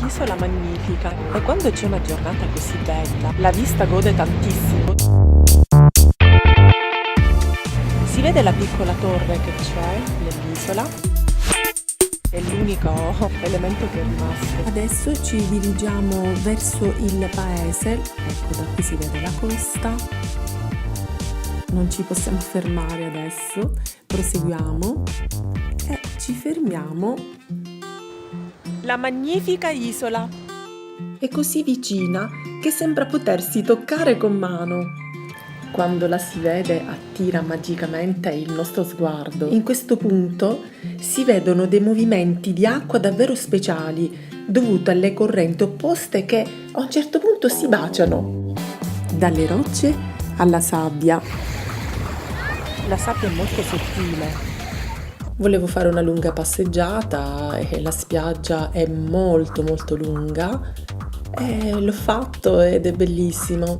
Isola magnifica e quando c'è una giornata così bella, la vista gode tantissimo. Si vede la piccola torre che c'è nell'isola, è l'unico elemento che è rimasto. Adesso ci dirigiamo verso il paese, ecco da qui si vede la costa, non ci possiamo fermare adesso, proseguiamo e ci fermiamo. La magnifica isola! È così vicina che sembra potersi toccare con mano. Quando la si vede attira magicamente il nostro sguardo. In questo punto si vedono dei movimenti di acqua davvero speciali dovuti alle correnti opposte che a un certo punto si baciano. Dalle rocce alla sabbia. La sabbia è molto sottile. Volevo fare una lunga passeggiata e la spiaggia è molto lunga e l'ho fatto ed è bellissimo.